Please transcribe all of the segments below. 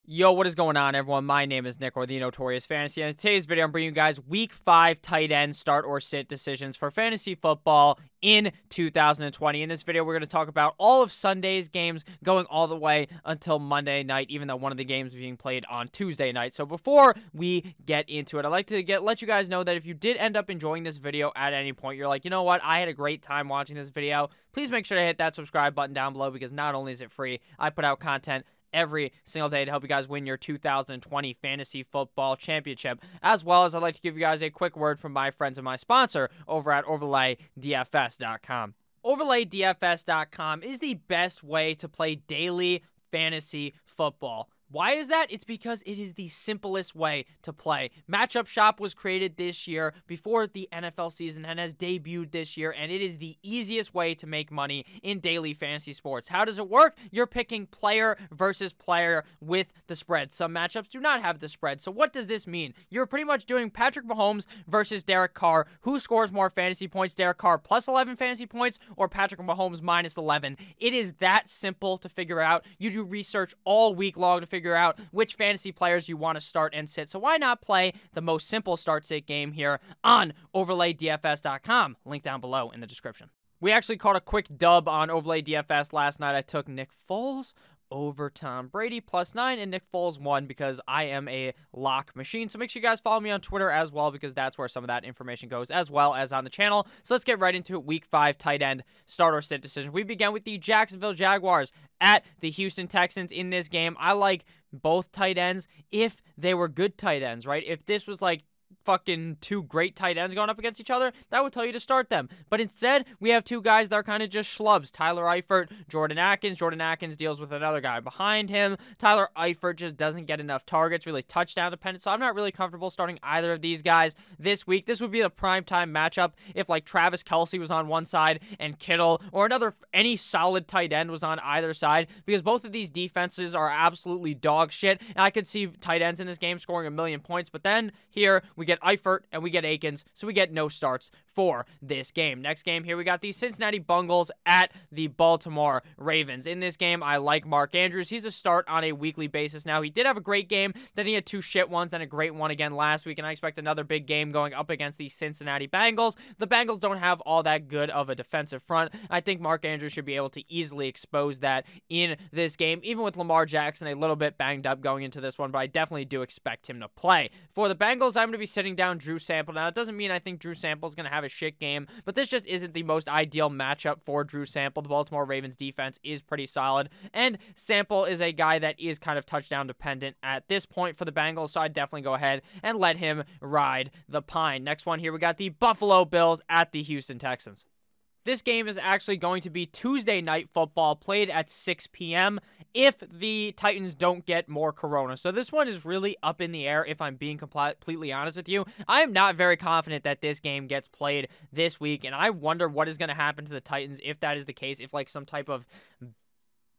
Yo, what is going on, everyone? My name is Nick, or the Notorious Fantasy, and in today's video, I'm bringing you guys Week 5 tight end start or sit decisions for fantasy football in 2020. In this video, we're going to talk about all of Sunday's games going all the way until Monday night, even though one of the games is being played on Tuesday night. So before we get into it, I'd like to let you guys know that if you did end up enjoying this video at any point, you're like, you know what, I had a great time watching this video, please make sure to hit that subscribe button down below, because not only is it free, I put out content every single day to help you guys win your 2020 fantasy football championship. As well as I'd like to give you guys a quick word from my friends and my sponsor over at OverlayDFS.com. OverlayDFS.com is the best way to play daily fantasy football. Why is that? It's because it is the simplest way to play. Matchup Shop was created this year before the NFL season and has debuted this year, and it is the easiest way to make money in daily fantasy sports. How does it work? You're picking player versus player with the spread. Some matchups do not have the spread. So what does this mean? You're pretty much doing Patrick Mahomes versus Derek Carr. Who scores more fantasy points? Derek Carr plus 11 fantasy points or Patrick Mahomes minus 11? It is that simple to figure out. You do research all week long to figure out which fantasy players you want to start and sit. So why not play the most simple start-sit game here on OverlayDFS.com? Link down below in the description. We actually caught a quick dub on Overlay DFS last night. I took Nick Foles over Tom Brady +9, and Nick Foles won because I am a lock machine. So make sure you guys follow me on Twitter as well, because that's where some of that information goes, as well as on the channel. So let's get right into it. Week 5 tight end start or sit decision. We begin with the Jacksonville Jaguars at the Houston Texans. In this game, I like both tight ends if they were good tight ends, right? If this was like fucking two great tight ends going up against each other, that would tell you to start them. But instead, we have two guys that are kind of just schlubs. Tyler Eifert, Jordan Akins. Jordan Akins deals with another guy behind him. Tyler Eifert just doesn't get enough targets, really touchdown dependent, so I'm not really comfortable starting either of these guys this week. This would be the primetime matchup if like Travis Kelce was on one side and Kittle or any solid tight end was on either side, because both of these defenses are absolutely dog shit, and I could see tight ends in this game scoring 1,000,000 points, but then here we get Eifert and we get Akins, so we get no starts for this game. Next game here, we got the Cincinnati Bengals at the Baltimore Ravens. In this game, I like Mark Andrews. He's a start on a weekly basis now. He did have a great game, then he had two shit ones, then a great one again last week, and I expect another big game going up against the Cincinnati Bengals. The Bengals don't have all that good of a defensive front. I think Mark Andrews should be able to easily expose that in this game, even with Lamar Jackson a little bit banged up going into this one, but I definitely do expect him to play. For the Bengals, I'm going to be sitting down Drew Sample. Now, it doesn't mean I think Drew Sample is going to have a shit game, but this just isn't the most ideal matchup for Drew Sample. The Baltimore Ravens defense is pretty solid, and Sample is a guy that is kind of touchdown dependent at this point for the Bengals, so I'd definitely go ahead and let him ride the pine. Next one here, we got the Buffalo Bills at the Houston Texans. This game is actually going to be Tuesday night football, played at 6 p.m. if the Titans don't get more corona. So this one is really up in the air, if I'm being completely honest with you. I am not very confident that this game gets played this week, and I wonder what is going to happen to the Titans if that is the case, if like some type of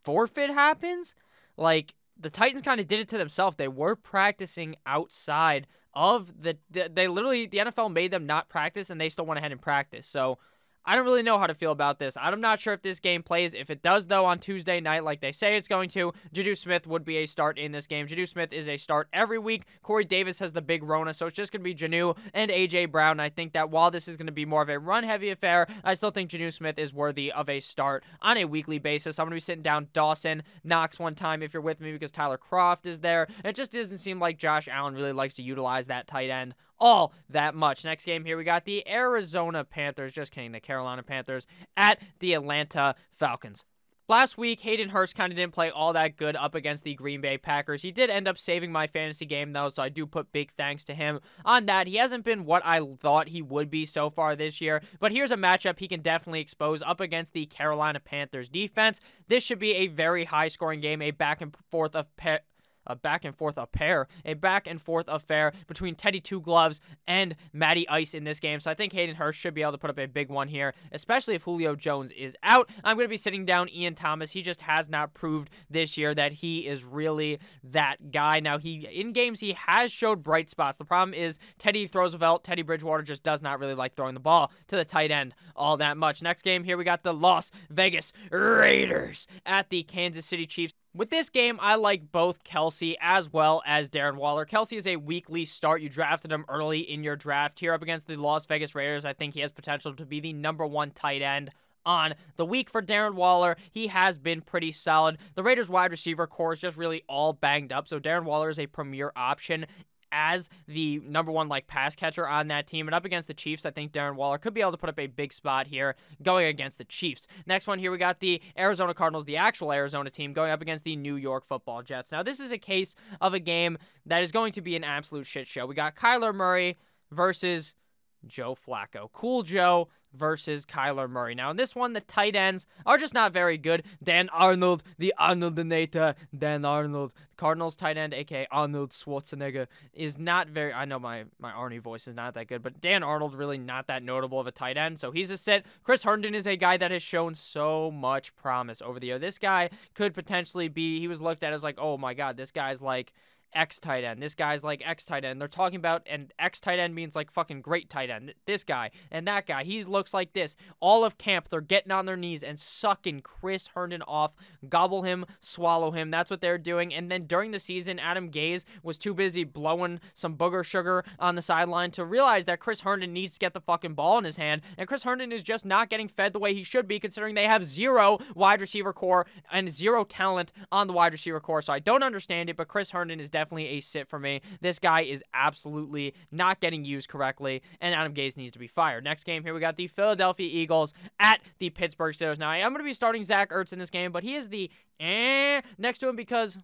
forfeit happens. Like, the Titans kind of did it to themselves. They were practicing outside of the NFL made them not practice, and they still went ahead and practice. So I don't really know how to feel about this. I'm not sure if this game plays. If it does, though, on Tuesday night, like they say it's going to, Juju Smith would be a start in this game. Juju Smith is a start every week. Corey Davis has the big Rona, so it's just going to be Janu and A.J. Brown. I think that while this is going to be more of a run-heavy affair, I still think Juju Smith is worthy of a start on a weekly basis. I'm going to be sitting down Dawson Knox one time if you're with me, because Tyler Kroft is there. It just doesn't seem like Josh Allen really likes to utilize that tight end all that much. Next game here, we got the Arizona Panthers, just kidding, the Carolina Panthers at the Atlanta Falcons. Last week, Hayden Hurst kind of didn't play all that good up against the Green Bay Packers. He did end up saving my fantasy game, though, so I do put big thanks to him on that. He hasn't been what I thought he would be so far this year, but here's a matchup he can definitely expose up against the Carolina Panthers defense. This should be a very high-scoring game, a back and forth affair between Teddy Two Gloves and Matty Ice in this game. So I think Hayden Hurst should be able to put up a big one here, especially if Julio Jones is out. I'm going to be sitting down Ian Thomas. He just has not proved this year that he is really that guy. Now, in games, he has showed bright spots. The problem is Teddy Roosevelt, Teddy Bridgewater just does not really like throwing the ball to the tight end all that much. Next game here, we got the Las Vegas Raiders at the Kansas City Chiefs. With this game, I like both Kelsey as well as Darren Waller. Kelsey is a weekly start. You drafted him early in your draft. Here up against the Las Vegas Raiders, I think he has potential to be the #1 tight end on the week. For Darren Waller, he has been pretty solid. The Raiders wide receiver core is just really all banged up, so Darren Waller is a premier option as the #1 pass catcher on that team. And up against the Chiefs, I think Darren Waller could be able to put up a big spot here going against the Chiefs. Next one here, we got the Arizona Cardinals, the actual Arizona team, going up against the New York Football Jets. Now, this is a case of a game that is going to be an absolute shit show. We got Kyler Murray versus Joe Flacco. Cool Joe versus Kyler Murray. Now, in this one, the tight ends are just not very good. Dan Arnold, the Arnoldinator, Dan Arnold. Cardinals tight end, a.k.a. Arnold Schwarzenegger, is not very... I know my Arnie voice is not that good, but Dan Arnold really not that notable of a tight end, so he's a sit. Chris Herndon is a guy that has shown so much promise over the year. This guy could potentially be... He was looked at as oh my God, this guy's X tight end. This guy's X tight end. They're talking about, and X tight end means fucking great tight end. This guy and that guy. He looks like this. All of camp, they're getting on their knees and sucking Chris Herndon off. Gobble him, swallow him. That's what they're doing. And then during the season, Adam Gase was too busy blowing some booger sugar on the sideline to realize that Chris Herndon needs to get the fucking ball in his hand. And Chris Herndon is just not getting fed the way he should be, considering they have zero wide receiver core and zero talent on the wide receiver core. So I don't understand it, but Chris Herndon is definitely a sit for me. This guy is absolutely not getting used correctly, and Adam Gase needs to be fired. Next game here, we got the Philadelphia Eagles at the Pittsburgh Steelers. Now, I am going to be starting Zach Ertz in this game, but he is the next to him because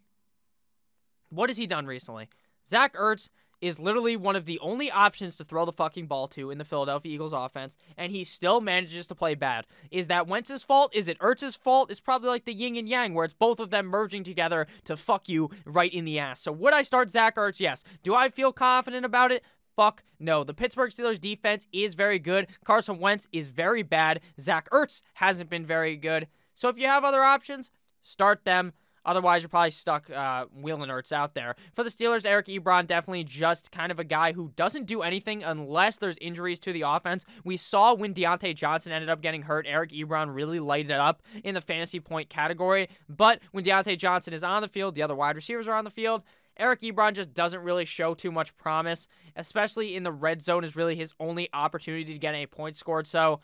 what has he done recently? Zach Ertz is literally one of the only options to throw the fucking ball to in the Philadelphia Eagles offense, and he still manages to play bad. Is that Wentz's fault? Is it Ertz's fault? It's probably the yin and yang, where it's both of them merging together to fuck you right in the ass. So would I start Zach Ertz? Yes. Do I feel confident about it? Fuck no. The Pittsburgh Steelers defense is very good. Carson Wentz is very bad. Zach Ertz hasn't been very good. So if you have other options, start them. Otherwise, you're probably stuck wheeling Ertz out there. For the Steelers, Eric Ebron, definitely just kind of a guy who doesn't do anything unless there's injuries to the offense. We saw when Deontay Johnson ended up getting hurt, Eric Ebron really lighted it up in the fantasy point category. But when Deontay Johnson is on the field, the other wide receivers are on the field, Eric Ebron just doesn't really show too much promise, especially in the red zone is really his only opportunity to get a point scored. So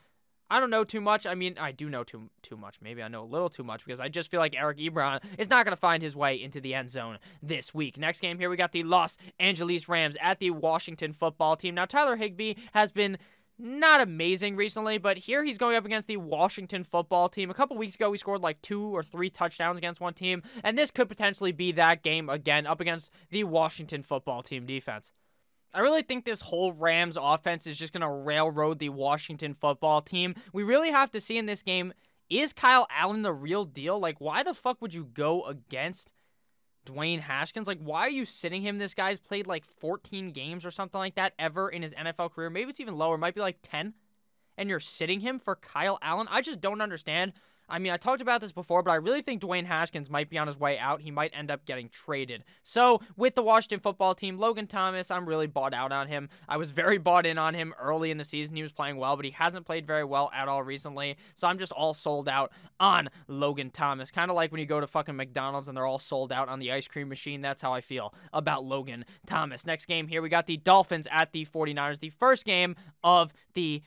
I don't know too much. I mean, I do know too much. Maybe I know a little too much because I just feel like Eric Ebron is not going to find his way into the end zone this week. Next game here, we got the Los Angeles Rams at the Washington Football Team. Now, Tyler Higbee has been not amazing recently, but here he's going up against the Washington Football Team. A couple weeks ago, we scored 2 or 3 touchdowns against one team, and this could potentially be that game again up against the Washington Football Team defense. I really think this whole Rams offense is just going to railroad the Washington Football Team. We really have to see in this game, is Kyle Allen the real deal? Why the fuck would you go against Dwayne Haskins? Why are you sitting him? This guy's played 14 games or something like that ever in his NFL career. Maybe it's even lower. It might be 10. And you're sitting him for Kyle Allen? I just don't understand. I mean, I talked about this before, but I really think Dwayne Haskins might be on his way out. He might end up getting traded. So, with the Washington Football Team, Logan Thomas, I'm really bought out on him. I was very bought in on him early in the season. He was playing well, but he hasn't played very well at all recently. So, I'm just all sold out on Logan Thomas. Kind of like when you go to fucking McDonald's and they're all sold out on the ice cream machine. That's how I feel about Logan Thomas. Next game here, we got the Dolphins at the 49ers. The first game of the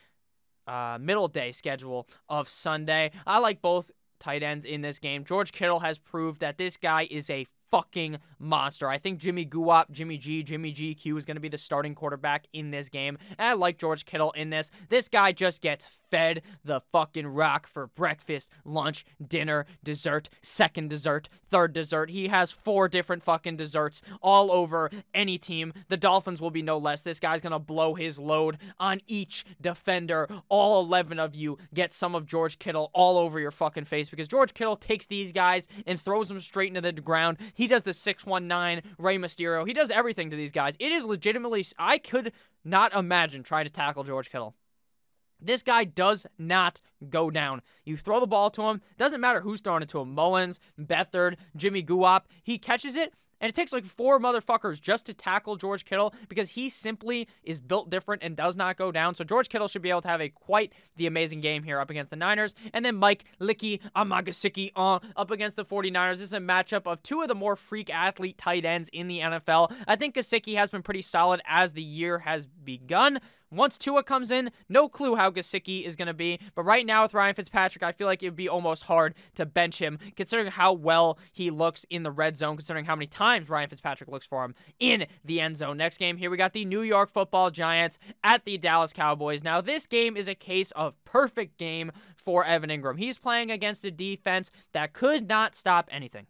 middle day schedule of Sunday. I like both tight ends in this game. George Kittle has proved that this guy is a fucking monster. I think Jimmy Guap, Jimmy GQ is going to be the starting quarterback in this game. And I like George Kittle in this. This guy just gets fed the fucking rock for breakfast, lunch, dinner, dessert, second dessert, third dessert. He has 4 different fucking desserts all over any team. The Dolphins will be no less. This guy's going to blow his load on each defender. All 11 of you get some of George Kittle all over your fucking face because George Kittle takes these guys and throws them straight into the ground. He does the 619 Rey Mysterio. He does everything to these guys. It is legitimately, I could not imagine trying to tackle George Kittle. This guy does not go down. You throw the ball to him. Doesn't matter who's throwing it to him. Mullins, Beathard, Jimmy Guap. He catches it, And it takes like 4 motherfuckers just to tackle George Kittle because he simply is built different and does not go down. So George Kittle should be able to have a quite the amazing game here up against the Niners. And then Mike Licky Amagasicki up against the 49ers. This is a matchup of 2 of the more freak athlete tight ends in the NFL. I think Gesicki has been pretty solid as the year has begun. Once Tua comes in, no clue how Gesicki is going to be. But right now with Ryan Fitzpatrick, I feel like it would be almost hard to bench him, considering how well he looks in the red zone, considering how many times Ryan Fitzpatrick looks for him in the end zone. Next game here, we got the New York Football Giants at the Dallas Cowboys. Now, this game is a case of perfect game for Evan Ingram. He's playing against a defense that could not stop anything.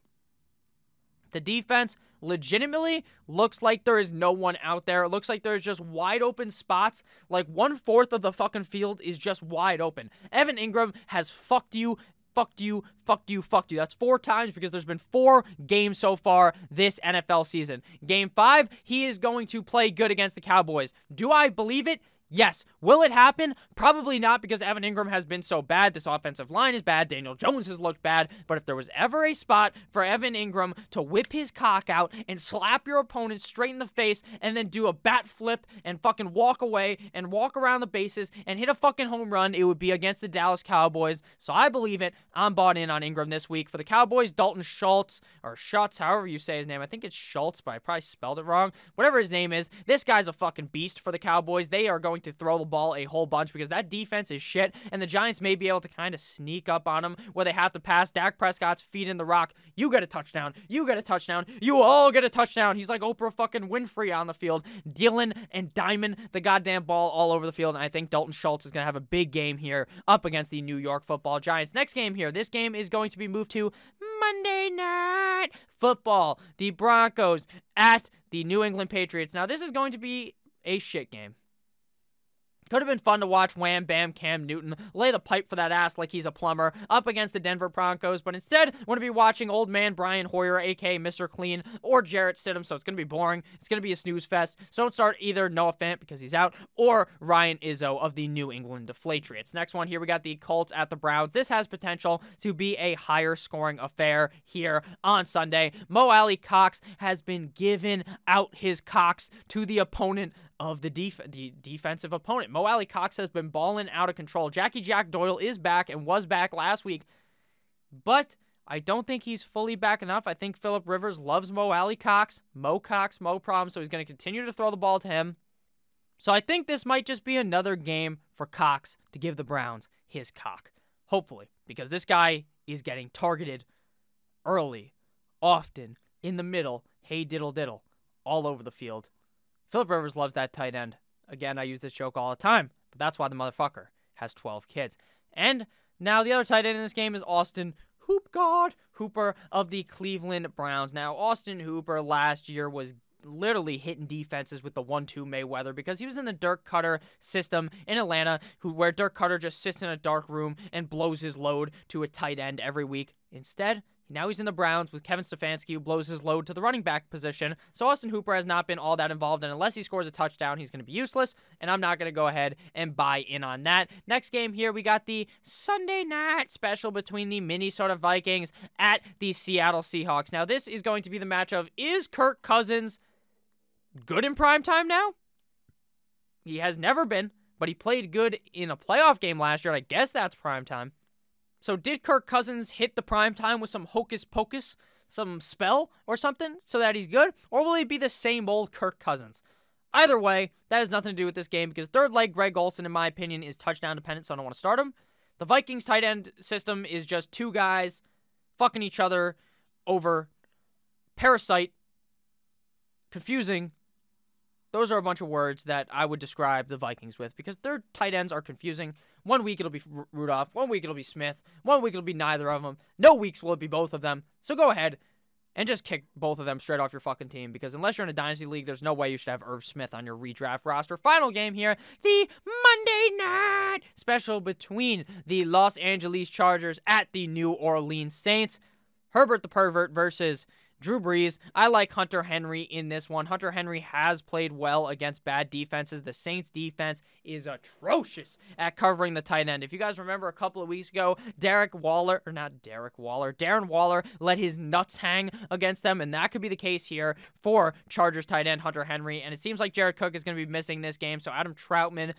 The defense legitimately looks like there is no one out there. It looks like there's just wide open spots. Like 1/4 of the fucking field is just wide open. Evan Ingram has fucked you. That's 4 times because there's been 4 games so far this NFL season. Game 5, he is going to play good against the Cowboys. Do I believe it? Yes. Will it happen? Probably not because Evan Ingram has been so bad. This offensive line is bad. Daniel Jones has looked bad. But if there was ever a spot for Evan Ingram to whip his cock out and slap your opponent straight in the face and then do a bat flip and fucking walk away and walk around the bases and hit a fucking home run, it would be against the Dallas Cowboys. So I believe it. I'm bought in on Ingram this week. For the Cowboys, Dalton Schultz, or Schutz, however you say his name. I think it's Schultz, but I probably spelled it wrong. Whatever his name is, this guy's a fucking beast for the Cowboys. They are going to throw the ball a whole bunch because that defense is shit, and the Giants may be able to kind of sneak up on them where they have to pass. Dak Prescott's feet in the rock. You get a touchdown. You get a touchdown. You all get a touchdown. He's like Oprah fucking Winfrey on the field, dealing and diming the goddamn ball all over the field, and I think Dalton Schultz is going to have a big game here up against the New York Football Giants. Next game here. This game is going to be moved to Monday Night Football. The Broncos at the New England Patriots. Now, this is going to be a shit game. Could have been fun to watch Wham Bam Cam Newton lay the pipe for that ass like he's a plumber up against the Denver Broncos, but instead, I want to be watching old man Brian Hoyer, a.k.a. Mr. Clean, or Jarrett Stidham, so it's going to be boring. It's going to be a snooze fest, so don't start either Noah Fant because he's out, or Ryan Izzo of the New England Deflatriots. Next one here, we got the Colts at the Browns. This has potential to be a higher scoring affair here on Sunday. Mo Alley Cox has been giving out his cocks to the opponent of the defensive opponent. Mo Alley Cox has been balling out of control. Jackie Jack Doyle is back and was back last week, but I don't think he's fully back enough. I think Phillip Rivers loves Mo Alley Cox. Mo Cox, Mo problem, so he's going to continue to throw the ball to him. So I think this might just be another game for Cox to give the Browns his cock. Hopefully, because this guy is getting targeted early, often, in the middle, hey diddle diddle, all over the field. Phillip Rivers loves that tight end. Again, I use this joke all the time, but that's why the motherfucker has 12 kids. And now the other tight end in this game is Austin Hooper of the Cleveland Browns. Now, Austin Hooper last year was literally hitting defenses with the 1-2 Mayweather because he was in the Dirk Cutter system in Atlanta, where Dirk Cutter just sits in a dark room and blows his load to a tight end every week. Instead, now he's in the Browns with Kevin Stefanski, who blows his load to the running back position. So Austin Hooper has not been all that involved, and unless he scores a touchdown, he's going to be useless, and I'm not going to go ahead and buy in on that. Next game here, we got the Sunday night special between the Minnesota Vikings at the Seattle Seahawks. Now, this is going to be the match of, is Kirk Cousins good in primetime now? He has never been, but he played good in a playoff game last year, and I guess that's primetime. So did Kirk Cousins hit the prime time with some hocus pocus, some spell or something so that he's good? Or will he be the same old Kirk Cousins? Either way, that has nothing to do with this game because third leg Greg Olsen, in my opinion, is touchdown dependent, so I don't want to start him. The Vikings tight end system is just 2 guys fucking each other over. Parasite. Confusing. Those are a bunch of words that I would describe the Vikings with because their tight ends are confusing. 1 week it'll be Rudolph, 1 week it'll be Smith, 1 week it'll be neither of them. No weeks will it be both of them. So go ahead and just kick both of them straight off your fucking team because unless you're in a dynasty league, there's no way you should have Irv Smith on your redraft roster. Final game here, the Monday night special between the Los Angeles Chargers at the New Orleans Saints. Herbert the Pervert versus Drew Brees. I like Hunter Henry in this one. Hunter Henry has played well against bad defenses. The Saints defense is atrocious at covering the tight end. If you guys remember a couple of weeks ago, Darren Waller let his nuts hang against them, and that could be the case here for Chargers tight end Hunter Henry. And it seems like Jared Cook is going to be missing this game, so Adam Troutman,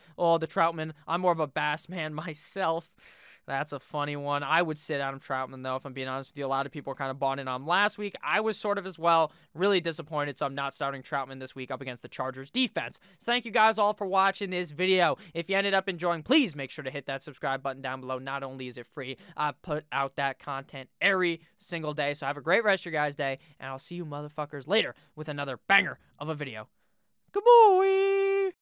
I'm more of a Bass man myself. That's a funny one. I would sit Adam Troutman, though, if I'm being honest with you. A lot of people are kind of bought in on him last week. I was sort of as well. Really disappointed, so I'm not starting Troutman this week up against the Chargers defense. So thank you guys all for watching this video. If you ended up enjoying, please make sure to hit that subscribe button down below. Not only is it free, I put out that content every single day. So have a great rest of your guys' day, and I'll see you motherfuckers later with another banger of a video. Good boy!